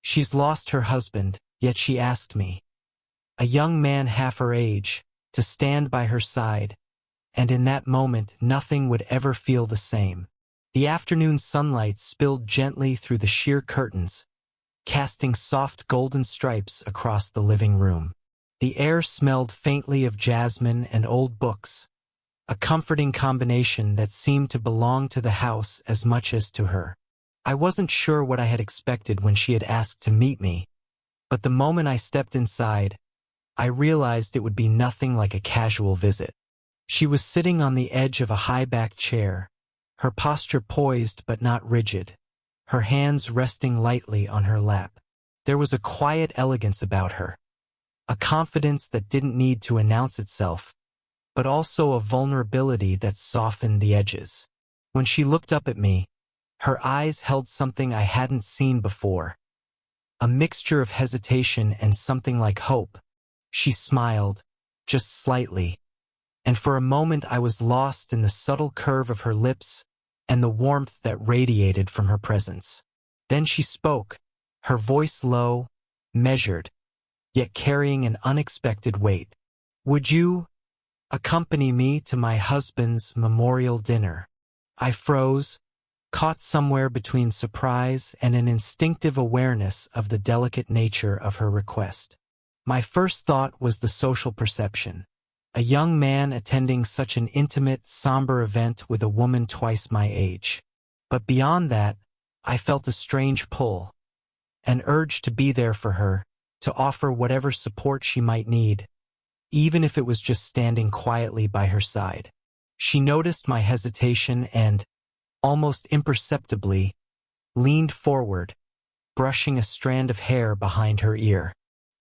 She's lost her husband, yet she asked me, a young man half her age, to stand by her side, and in that moment nothing would ever feel the same. The afternoon sunlight spilled gently through the sheer curtains, casting soft golden stripes across the living room. The air smelled faintly of jasmine and old books, a comforting combination that seemed to belong to the house as much as to her. I wasn't sure what I had expected when she had asked to meet me, but the moment I stepped inside, I realized it would be nothing like a casual visit. She was sitting on the edge of a high-backed chair, her posture poised but not rigid, her hands resting lightly on her lap. There was a quiet elegance about her, a confidence that didn't need to announce itself, but also a vulnerability that softened the edges. When she looked up at me, her eyes held something I hadn't seen before, a mixture of hesitation and something like hope. She smiled, just slightly, and for a moment I was lost in the subtle curve of her lips and the warmth that radiated from her presence. Then she spoke, her voice low, measured, yet carrying an unexpected weight. "Would you accompany me to my husband's memorial dinner?" I froze, caught somewhere between surprise and an instinctive awareness of the delicate nature of her request. My first thought was the social perception. A young man attending such an intimate, somber event with a woman twice my age. But beyond that, I felt a strange pull, an urge to be there for her, to offer whatever support she might need, even if it was just standing quietly by her side. She noticed my hesitation and, almost imperceptibly, leaned forward, brushing a strand of hair behind her ear.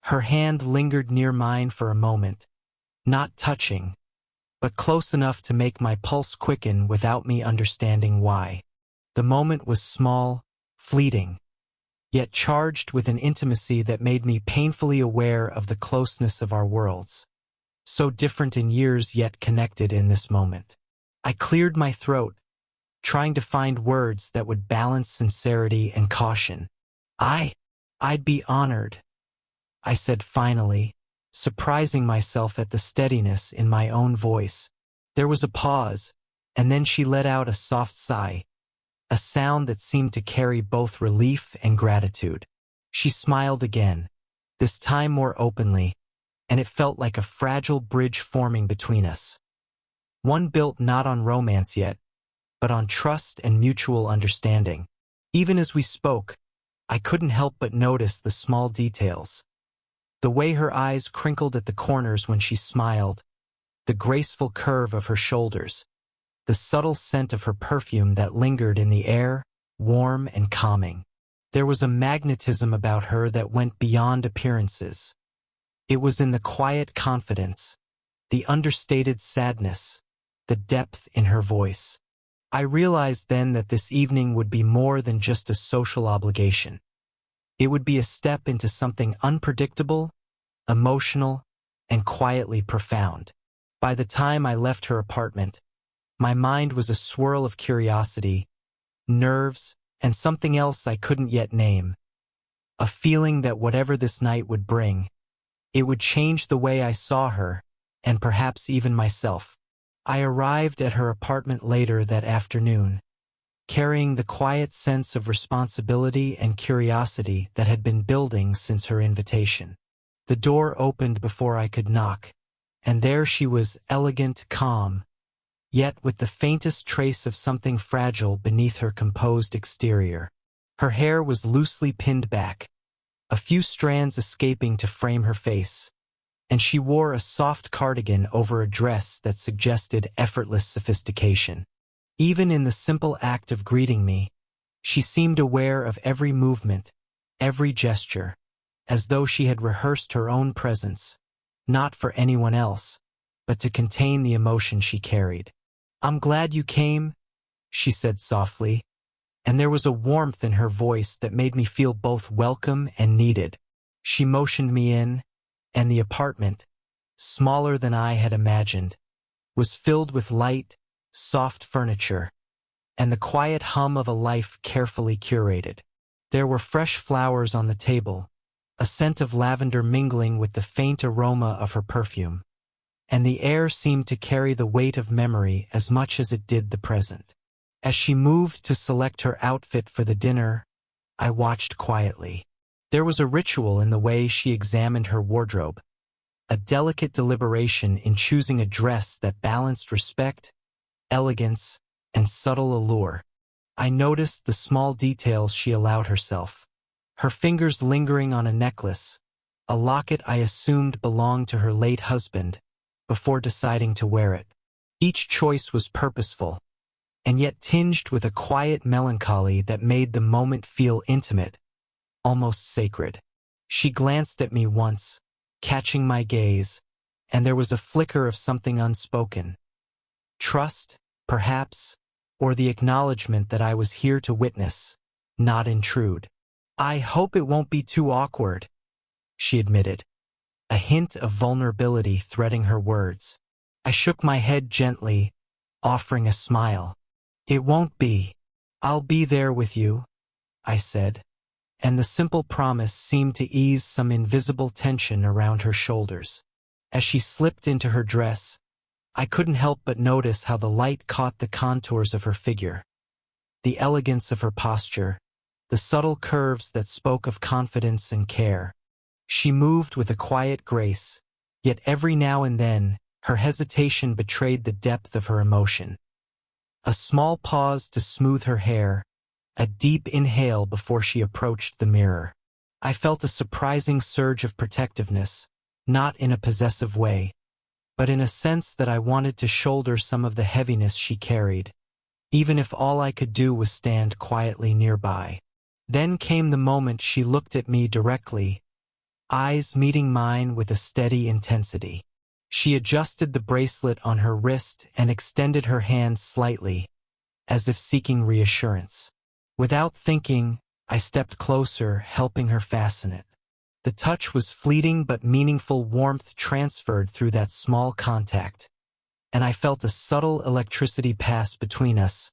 Her hand lingered near mine for a moment, not touching, but close enough to make my pulse quicken without me understanding why. The moment was small, fleeting, yet charged with an intimacy that made me painfully aware of the closeness of our worlds, so different in years yet connected in this moment. I cleared my throat, trying to find words that would balance sincerity and caution. I'd be honored," I said finally, surprising myself at the steadiness in my own voice. There was a pause, and then she let out a soft sigh, a sound that seemed to carry both relief and gratitude. She smiled again, this time more openly, and it felt like a fragile bridge forming between us. One built not on romance yet, but on trust and mutual understanding. Even as we spoke, I couldn't help but notice the small details. The way her eyes crinkled at the corners when she smiled, the graceful curve of her shoulders, the subtle scent of her perfume that lingered in the air, warm and calming. There was a magnetism about her that went beyond appearances. It was in the quiet confidence, the understated sadness, the depth in her voice. I realized then that this evening would be more than just a social obligation. It would be a step into something unpredictable, emotional, and quietly profound. By the time I left her apartment, my mind was a swirl of curiosity, nerves, and something else I couldn't yet name. A feeling that whatever this night would bring, it would change the way I saw her, and perhaps even myself. I arrived at her apartment later that afternoon, carrying the quiet sense of responsibility and curiosity that had been building since her invitation. The door opened before I could knock, and there she was, elegant, calm, yet with the faintest trace of something fragile beneath her composed exterior. Her hair was loosely pinned back, a few strands escaping to frame her face, and she wore a soft cardigan over a dress that suggested effortless sophistication. Even in the simple act of greeting me, she seemed aware of every movement, every gesture, as though she had rehearsed her own presence, not for anyone else, but to contain the emotion she carried. "I'm glad you came," she said softly, and there was a warmth in her voice that made me feel both welcome and needed. She motioned me in, and the apartment, smaller than I had imagined, was filled with light, soft furniture, and the quiet hum of a life carefully curated. There were fresh flowers on the table, a scent of lavender mingling with the faint aroma of her perfume, and the air seemed to carry the weight of memory as much as it did the present. As she moved to select her outfit for the dinner, I watched quietly. There was a ritual in the way she examined her wardrobe, a delicate deliberation in choosing a dress that balanced respect, elegance, and subtle allure. I noticed the small details she allowed herself. Her fingers lingering on a necklace, a locket I assumed belonged to her late husband, before deciding to wear it. Each choice was purposeful, and yet tinged with a quiet melancholy that made the moment feel intimate, almost sacred. She glanced at me once, catching my gaze, and there was a flicker of something unspoken. Trust, perhaps, or the acknowledgement that I was here to witness, not intrude. "I hope it won't be too awkward," she admitted, a hint of vulnerability threading her words. I shook my head gently, offering a smile. "It won't be. I'll be there with you," I said, and the simple promise seemed to ease some invisible tension around her shoulders. As she slipped into her dress, I couldn't help but notice how the light caught the contours of her figure, the elegance of her posture, the subtle curves that spoke of confidence and care. She moved with a quiet grace, yet every now and then, her hesitation betrayed the depth of her emotion. A small pause to smooth her hair, a deep inhale before she approached the mirror. I felt a surprising surge of protectiveness, not in a possessive way, but in a sense that I wanted to shoulder some of the heaviness she carried, even if all I could do was stand quietly nearby. Then came the moment she looked at me directly, eyes meeting mine with a steady intensity. She adjusted the bracelet on her wrist and extended her hand slightly, as if seeking reassurance. Without thinking, I stepped closer, helping her fasten it. The touch was fleeting but meaningful warmth transferred through that small contact, and I felt a subtle electricity pass between us,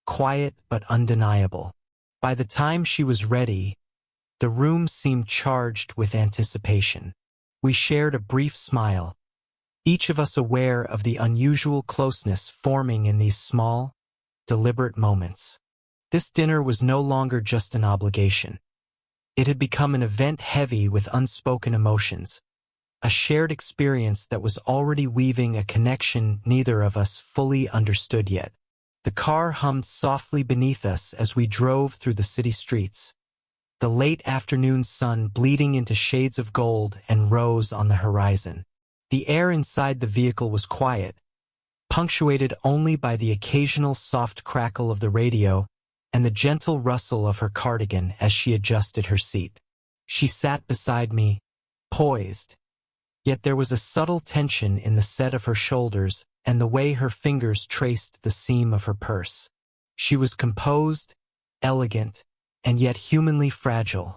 quiet but undeniable. By the time she was ready, the room seemed charged with anticipation. We shared a brief smile, each of us aware of the unusual closeness forming in these small, deliberate moments. This dinner was no longer just an obligation. It had become an event heavy with unspoken emotions, a shared experience that was already weaving a connection neither of us fully understood yet. The car hummed softly beneath us as we drove through the city streets, the late afternoon sun bleeding into shades of gold and rose on the horizon. The air inside the vehicle was quiet, punctuated only by the occasional soft crackle of the radio and the gentle rustle of her cardigan as she adjusted her seat. She sat beside me, poised, yet there was a subtle tension in the set of her shoulders and the way her fingers traced the seam of her purse. She was composed, elegant, and yet humanly fragile.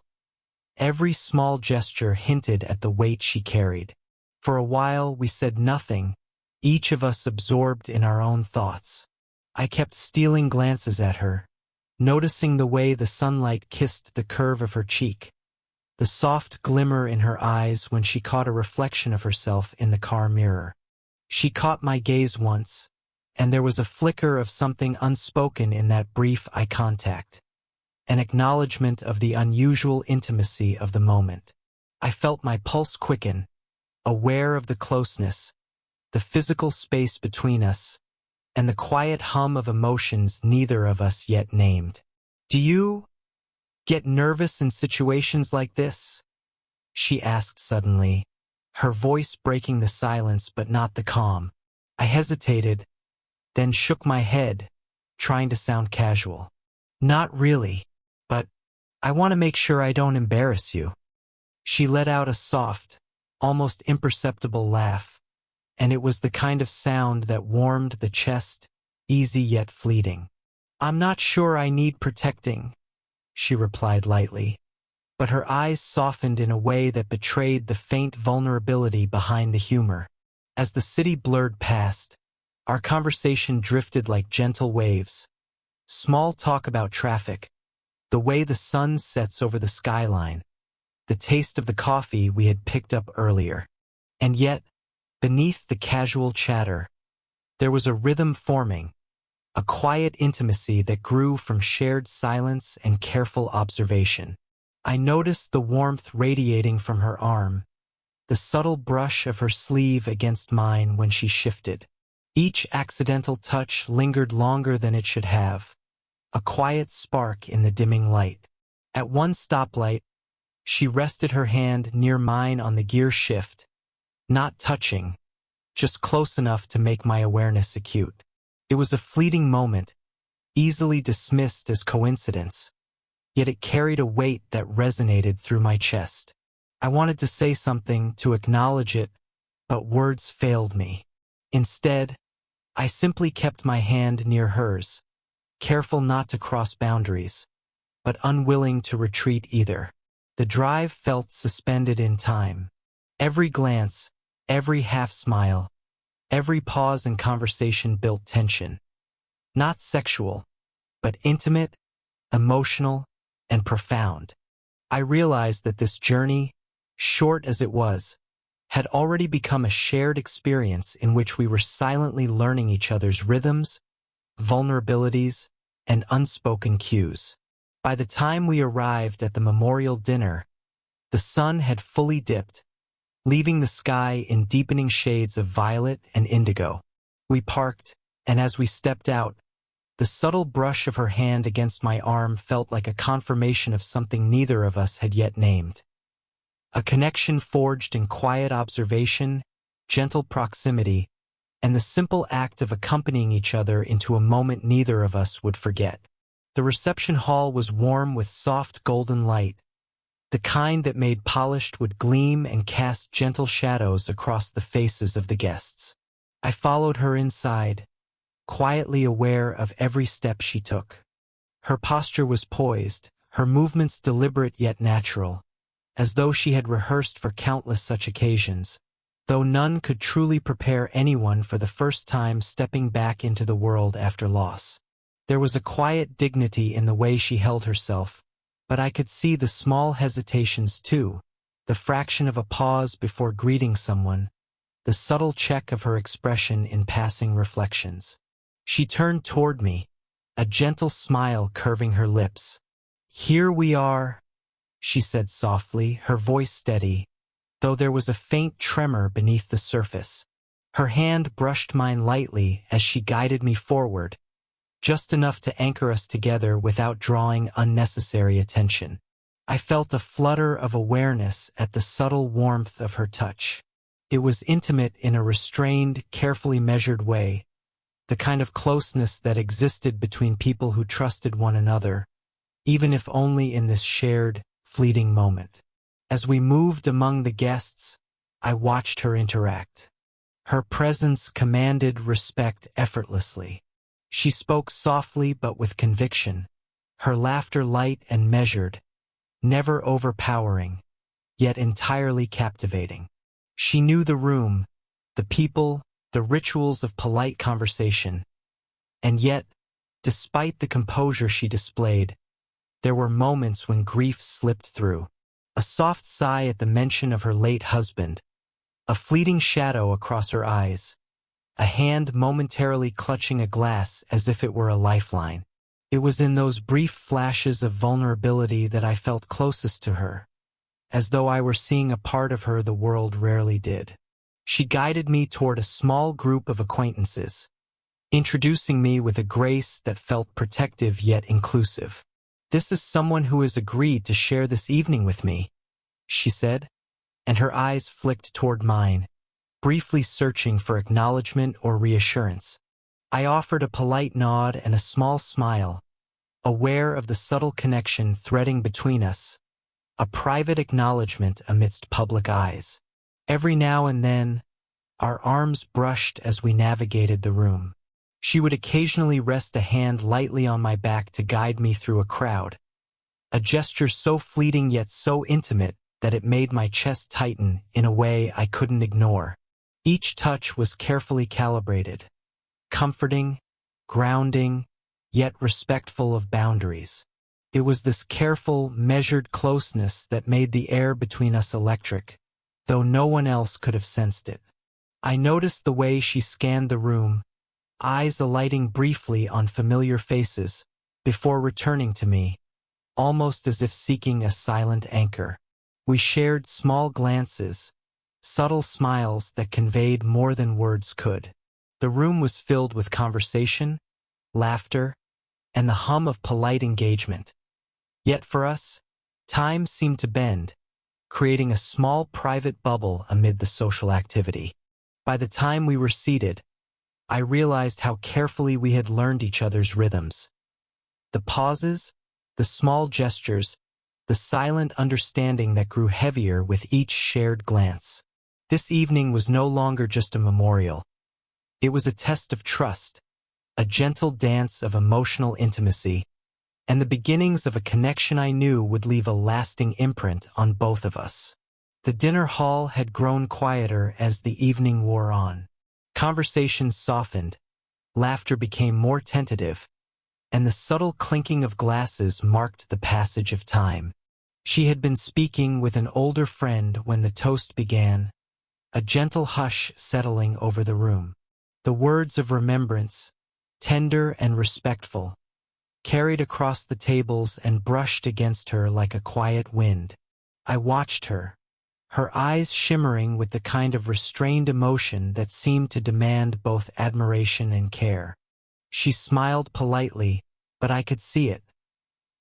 Every small gesture hinted at the weight she carried. For a while we said nothing, each of us absorbed in our own thoughts. I kept stealing glances at her, noticing the way the sunlight kissed the curve of her cheek, the soft glimmer in her eyes when she caught a reflection of herself in the car mirror. She caught my gaze once, and there was a flicker of something unspoken in that brief eye contact, an acknowledgement of the unusual intimacy of the moment. I felt my pulse quicken, aware of the closeness, the physical space between us, and the quiet hum of emotions neither of us yet named. "Do you get nervous in situations like this?" she asked suddenly, her voice breaking the silence but not the calm. I hesitated, then shook my head, trying to sound casual. "Not really, but I want to make sure I don't embarrass you." She let out a soft, almost imperceptible laugh, and it was the kind of sound that warmed the chest, easy yet fleeting. "I'm not sure I need protecting," she replied lightly, but her eyes softened in a way that betrayed the faint vulnerability behind the humor. As the city blurred past, our conversation drifted like gentle waves. Small talk about traffic, the way the sun sets over the skyline, the taste of the coffee we had picked up earlier. And yet, beneath the casual chatter, there was a rhythm forming, a quiet intimacy that grew from shared silence and careful observation. I noticed the warmth radiating from her arm, the subtle brush of her sleeve against mine when she shifted. Each accidental touch lingered longer than it should have, a quiet spark in the dimming light. At one stoplight, she rested her hand near mine on the gear shift, not touching, just close enough to make my awareness acute. It was a fleeting moment, easily dismissed as coincidence, yet it carried a weight that resonated through my chest. I wanted to say something to acknowledge it, but words failed me. Instead, I simply kept my hand near hers, careful not to cross boundaries, but unwilling to retreat either. The drive felt suspended in time. Every glance, every half-smile, every pause in conversation built tension. Not sexual, but intimate, emotional, and profound. I realized that this journey, short as it was, had already become a shared experience in which we were silently learning each other's rhythms, vulnerabilities, and unspoken cues. By the time we arrived at the memorial dinner, the sun had fully dipped, leaving the sky in deepening shades of violet and indigo. We parked, and as we stepped out, the subtle brush of her hand against my arm felt like a confirmation of something neither of us had yet named. A connection forged in quiet observation, gentle proximity, and the simple act of accompanying each other into a moment neither of us would forget. The reception hall was warm with soft golden light, the kind that made polished wood gleam and cast gentle shadows across the faces of the guests. I followed her inside, quietly aware of every step she took. Her posture was poised, her movements deliberate yet natural, as though she had rehearsed for countless such occasions, though none could truly prepare anyone for the first time stepping back into the world after loss. There was a quiet dignity in the way she held herself, but I could see the small hesitations too, the fraction of a pause before greeting someone, the subtle check of her expression in passing reflections. She turned toward me, a gentle smile curving her lips. "Here we are," she said softly, her voice steady, though there was a faint tremor beneath the surface. Her hand brushed mine lightly as she guided me forward, just enough to anchor us together without drawing unnecessary attention. I felt a flutter of awareness at the subtle warmth of her touch. It was intimate in a restrained, carefully measured way, the kind of closeness that existed between people who trusted one another, even if only in this shared, fleeting moment. As we moved among the guests, I watched her interact. Her presence commanded respect effortlessly. She spoke softly but with conviction, her laughter light and measured, never overpowering, yet entirely captivating. She knew the room, the people, the rituals of polite conversation, and yet, despite the composure she displayed, there were moments when grief slipped through. A soft sigh at the mention of her late husband, a fleeting shadow across her eyes, a hand momentarily clutching a glass as if it were a lifeline. It was in those brief flashes of vulnerability that I felt closest to her, as though I were seeing a part of her the world rarely did. She guided me toward a small group of acquaintances, introducing me with a grace that felt protective yet inclusive. "This is someone who has agreed to share this evening with me," she said, and her eyes flicked toward mine, briefly searching for acknowledgement or reassurance. I offered a polite nod and a small smile, aware of the subtle connection threading between us, a private acknowledgement amidst public eyes. Every now and then, our arms brushed as we navigated the room. She would occasionally rest a hand lightly on my back to guide me through a crowd, a gesture so fleeting yet so intimate that it made my chest tighten in a way I couldn't ignore. Each touch was carefully calibrated, comforting, grounding, yet respectful of boundaries. It was this careful, measured closeness that made the air between us electric, though no one else could have sensed it. I noticed the way she scanned the room, eyes alighting briefly on familiar faces, before returning to me, almost as if seeking a silent anchor. We shared small glances, subtle smiles that conveyed more than words could. The room was filled with conversation, laughter, and the hum of polite engagement. Yet for us, time seemed to bend, creating a small private bubble amid the social activity. By the time we were seated, I realized how carefully we had learned each other's rhythms. The pauses, the small gestures, the silent understanding that grew heavier with each shared glance. This evening was no longer just a memorial. It was a test of trust, a gentle dance of emotional intimacy, and the beginnings of a connection I knew would leave a lasting imprint on both of us. The dinner hall had grown quieter as the evening wore on. Conversations softened, laughter became more tentative, and the subtle clinking of glasses marked the passage of time. She had been speaking with an older friend when the toast began, a gentle hush settling over the room. The words of remembrance, tender and respectful, carried across the tables and brushed against her like a quiet wind. I watched her, her eyes shimmering with the kind of restrained emotion that seemed to demand both admiration and care. She smiled politely, but I could see it.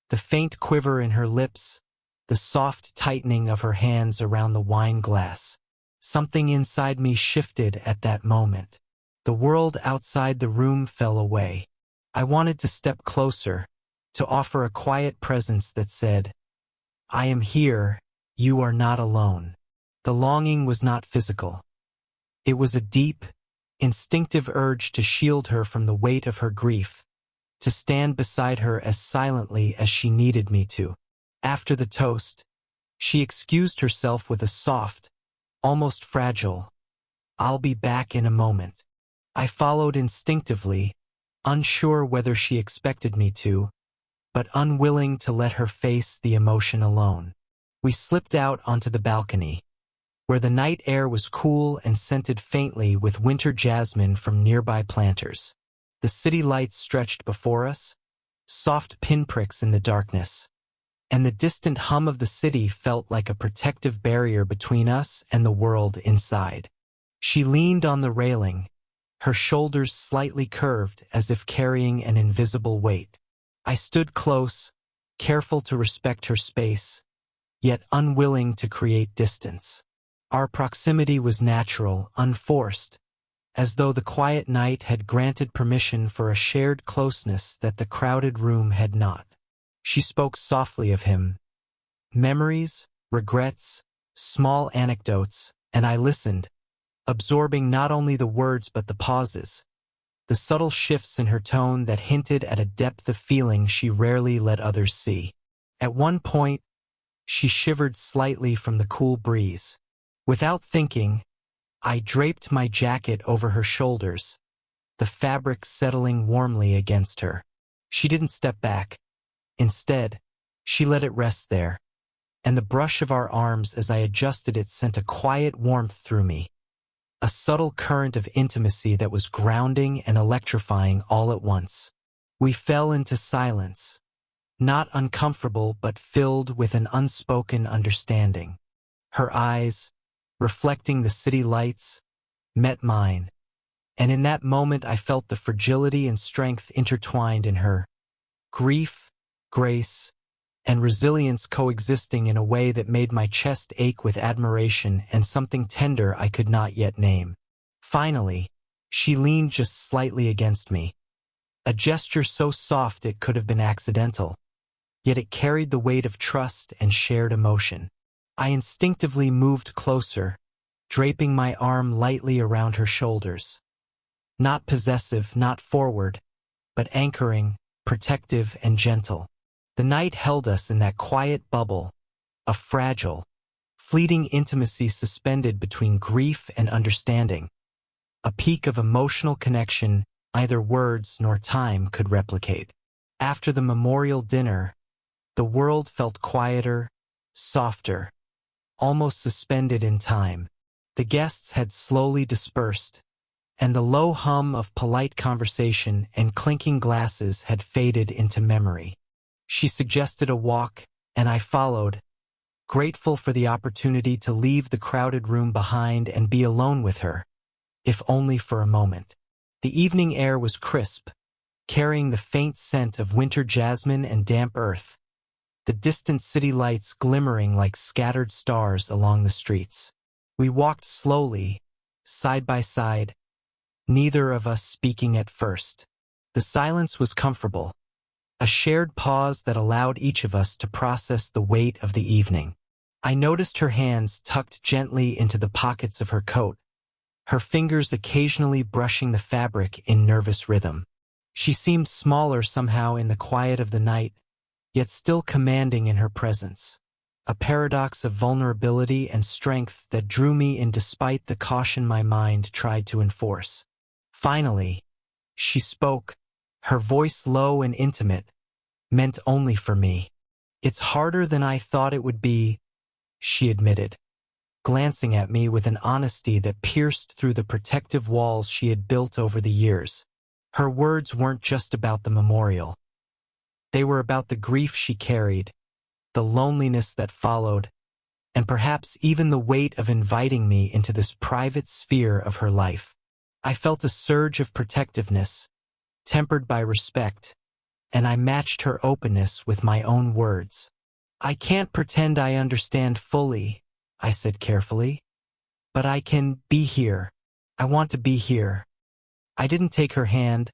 The faint quiver in her lips, the soft tightening of her hands around the wine glass. Something inside me shifted at that moment. The world outside the room fell away. I wanted to step closer, to offer a quiet presence that said, "I am here, you are not alone." The longing was not physical. It was a deep, instinctive urge to shield her from the weight of her grief, to stand beside her as silently as she needed me to. After the toast, she excused herself with a soft, almost fragile, "I'll be back in a moment." I followed instinctively, unsure whether she expected me to, but unwilling to let her face the emotion alone. We slipped out onto the balcony, where the night air was cool and scented faintly with winter jasmine from nearby planters. The city lights stretched before us, soft pinpricks in the darkness, and the distant hum of the city felt like a protective barrier between us and the world inside. She leaned on the railing, her shoulders slightly curved as if carrying an invisible weight. I stood close, careful to respect her space, yet unwilling to create distance. Our proximity was natural, unforced, as though the quiet night had granted permission for a shared closeness that the crowded room had not. She spoke softly of him, memories, regrets, small anecdotes, and I listened, absorbing not only the words but the pauses, the subtle shifts in her tone that hinted at a depth of feeling she rarely let others see. At one point, she shivered slightly from the cool breeze. Without thinking, I draped my jacket over her shoulders, the fabric settling warmly against her. She didn't step back. Instead, she let it rest there, and the brush of our arms as I adjusted it sent a quiet warmth through me, a subtle current of intimacy that was grounding and electrifying all at once. We fell into silence, not uncomfortable but filled with an unspoken understanding. Her eyes, reflecting the city lights, met mine, and in that moment I felt the fragility and strength intertwined in her, grief, grace, and resilience coexisting in a way that made my chest ache with admiration and something tender I could not yet name. Finally, she leaned just slightly against me, a gesture so soft it could have been accidental, yet it carried the weight of trust and shared emotion. I instinctively moved closer, draping my arm lightly around her shoulders. Not possessive, not forward, but anchoring, protective and gentle. The night held us in that quiet bubble, a fragile, fleeting intimacy suspended between grief and understanding, a peak of emotional connection neither words nor time could replicate. After the memorial dinner, The world felt quieter, softer, almost suspended in time. The guests had slowly dispersed, and the low hum of polite conversation and clinking glasses had faded into memory. She suggested a walk, and I followed, grateful for the opportunity to leave the crowded room behind and be alone with her, if only for a moment. The evening air was crisp, carrying the faint scent of winter jasmine and damp earth, the distant city lights glimmering like scattered stars along the streets. We walked slowly, side by side, neither of us speaking at first. The silence was comfortable, a shared pause that allowed each of us to process the weight of the evening. I noticed her hands tucked gently into the pockets of her coat, her fingers occasionally brushing the fabric in nervous rhythm. She seemed smaller somehow in the quiet of the night, yet still commanding in her presence, a paradox of vulnerability and strength that drew me in despite the caution my mind tried to enforce. Finally, she spoke, her voice low and intimate, meant only for me. "It's harder than I thought it would be," she admitted, glancing at me with an honesty that pierced through the protective walls she had built over the years. Her words weren't just about the memorial. They were about the grief she carried, the loneliness that followed, and perhaps even the weight of inviting me into this private sphere of her life. I felt a surge of protectiveness, tempered by respect, and I matched her openness with my own words. "I can't pretend I understand fully," I said carefully, "but I can be here. I want to be here." I didn't take her hand,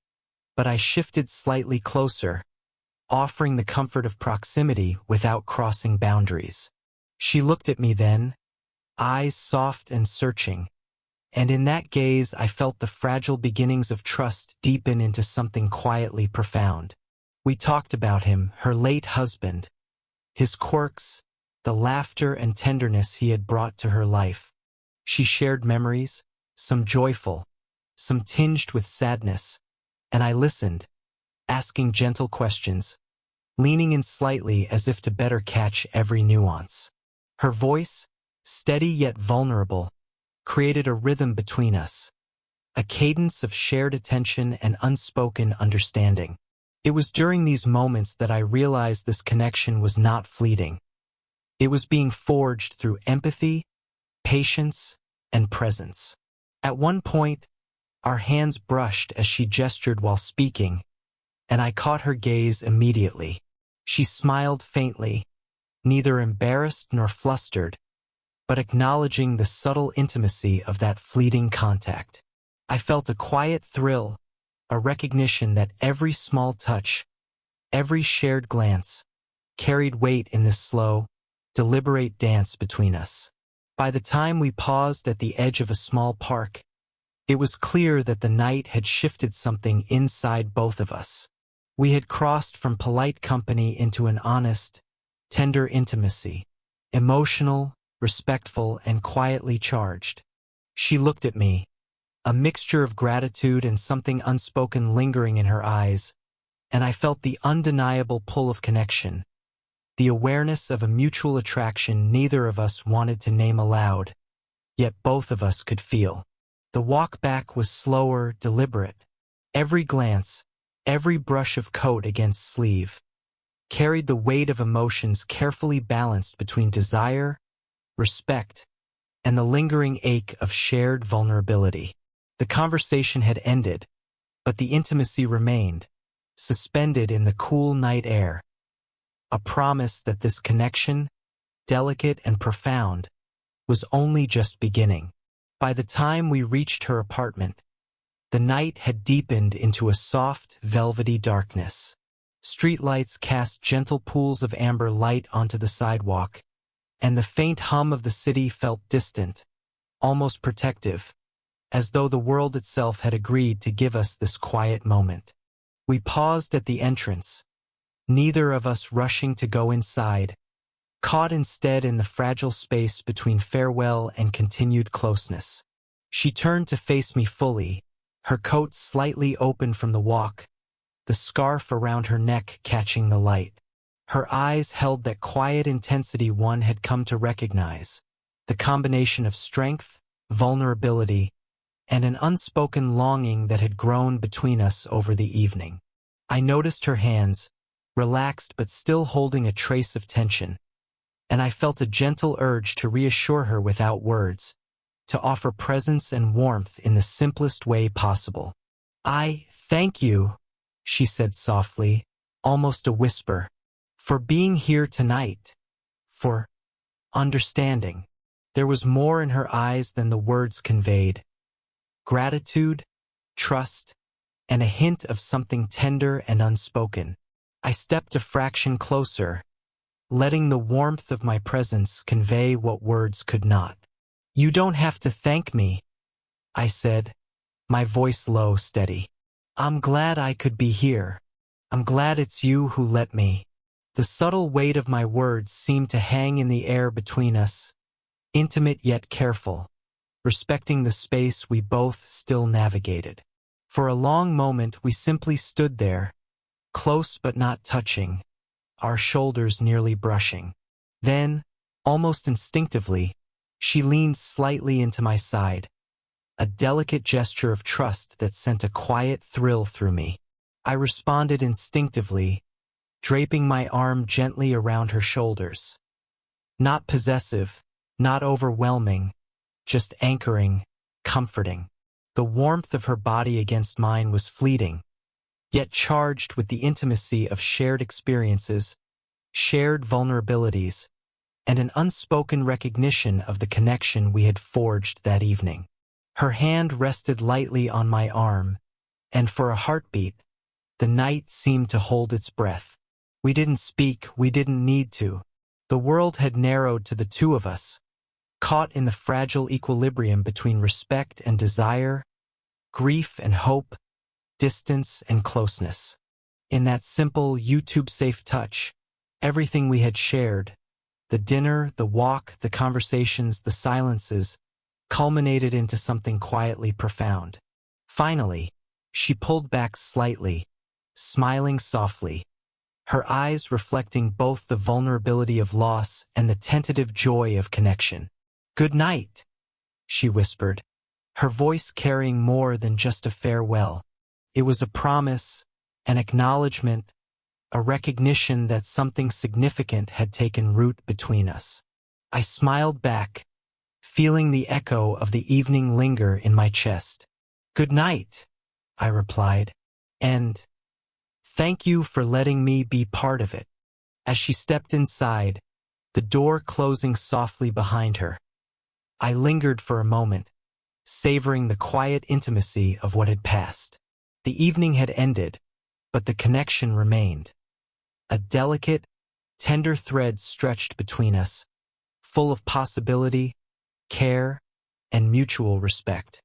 but I shifted slightly closer, offering the comfort of proximity without crossing boundaries. She looked at me then, eyes soft and searching, and in that gaze I felt the fragile beginnings of trust deepen into something quietly profound. We talked about him, her late husband, his quirks, the laughter and tenderness he had brought to her life. She shared memories, some joyful, some tinged with sadness, and I listened, asking gentle questions, leaning in slightly as if to better catch every nuance. Her voice, steady yet vulnerable, created a rhythm between us, a cadence of shared attention and unspoken understanding. It was during these moments that I realized this connection was not fleeting. It was being forged through empathy, patience, and presence. At one point, our hands brushed as she gestured while speaking, and I caught her gaze immediately. She smiled faintly, neither embarrassed nor flustered, but acknowledging the subtle intimacy of that fleeting contact. I felt a quiet thrill, a recognition that every small touch, every shared glance, carried weight in this slow, deliberate dance between us. By the time we paused at the edge of a small park, it was clear that the night had shifted something inside both of us. We had crossed from polite company into an honest, tender intimacy, emotional, respectful, and quietly charged. She looked at me, a mixture of gratitude and something unspoken lingering in her eyes, and I felt the undeniable pull of connection, the awareness of a mutual attraction neither of us wanted to name aloud, yet both of us could feel. The walk back was slower, deliberate. Every glance, every brush of coat against sleeve, carried the weight of emotions carefully balanced between desire, respect, and the lingering ache of shared vulnerability. The conversation had ended, but the intimacy remained, suspended in the cool night air, a promise that this connection, delicate and profound, was only just beginning. By the time we reached her apartment, the night had deepened into a soft, velvety darkness. Streetlights cast gentle pools of amber light onto the sidewalk, and the faint hum of the city felt distant, almost protective, as though the world itself had agreed to give us this quiet moment. We paused at the entrance, neither of us rushing to go inside, caught instead in the fragile space between farewell and continued closeness. She turned to face me fully, her coat slightly open from the walk, the scarf around her neck catching the light. Her eyes held that quiet intensity one had come to recognize, the combination of strength, vulnerability, and an unspoken longing that had grown between us over the evening. I noticed her hands, relaxed but still holding a trace of tension, and I felt a gentle urge to reassure her without words, to offer presence and warmth in the simplest way possible. "I thank you," she said softly, almost a whisper, "for being here tonight, for understanding." There was more in her eyes than the words conveyed. Gratitude, trust, and a hint of something tender and unspoken. I stepped a fraction closer, letting the warmth of my presence convey what words could not. "You don't have to thank me," I said, my voice low, steady. "I'm glad I could be here. I'm glad it's you who let me." The subtle weight of my words seemed to hang in the air between us, intimate yet careful, respecting the space we both still navigated. For a long moment we simply stood there, close but not touching, our shoulders nearly brushing. Then, almost instinctively, she leaned slightly into my side, a delicate gesture of trust that sent a quiet thrill through me. I responded instinctively, draping my arm gently around her shoulders. Not possessive, not overwhelming, just anchoring, comforting. The warmth of her body against mine was fleeting, yet charged with the intimacy of shared experiences, shared vulnerabilities, and an unspoken recognition of the connection we had forged that evening. Her hand rested lightly on my arm, and for a heartbeat, the night seemed to hold its breath. We didn't speak, we didn't need to. The world had narrowed to the two of us, caught in the fragile equilibrium between respect and desire, grief and hope, distance and closeness. In that simple, YouTube-safe touch, everything we had shared, the dinner, the walk, the conversations, the silences, culminated into something quietly profound. Finally, she pulled back slightly, smiling softly, her eyes reflecting both the vulnerability of loss and the tentative joy of connection. "Good night," she whispered, her voice carrying more than just a farewell. It was a promise, an acknowledgement, a recognition that something significant had taken root between us. I smiled back, feeling the echo of the evening linger in my chest. "Good night," I replied, "and thank you for letting me be part of it." As she stepped inside, the door closing softly behind her, I lingered for a moment, savoring the quiet intimacy of what had passed. The evening had ended, but the connection remained. A delicate, tender thread stretched between us, full of possibility, care, and mutual respect.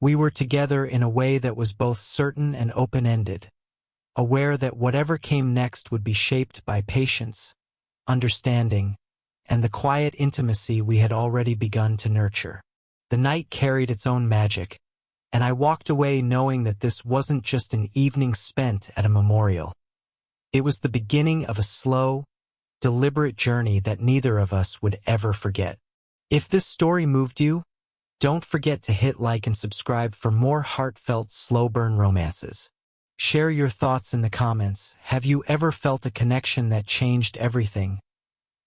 We were together in a way that was both certain and open-ended, aware that whatever came next would be shaped by patience, understanding, and the quiet intimacy we had already begun to nurture. The night carried its own magic, and I walked away knowing that this wasn't just an evening spent at a memorial. It was the beginning of a slow, deliberate journey that neither of us would ever forget. If this story moved you, don't forget to hit like and subscribe for more heartfelt, slow-burn romances. Share your thoughts in the comments. Have you ever felt a connection that changed everything,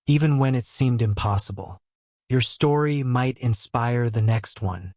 even when it seemed impossible? Your story might inspire the next one.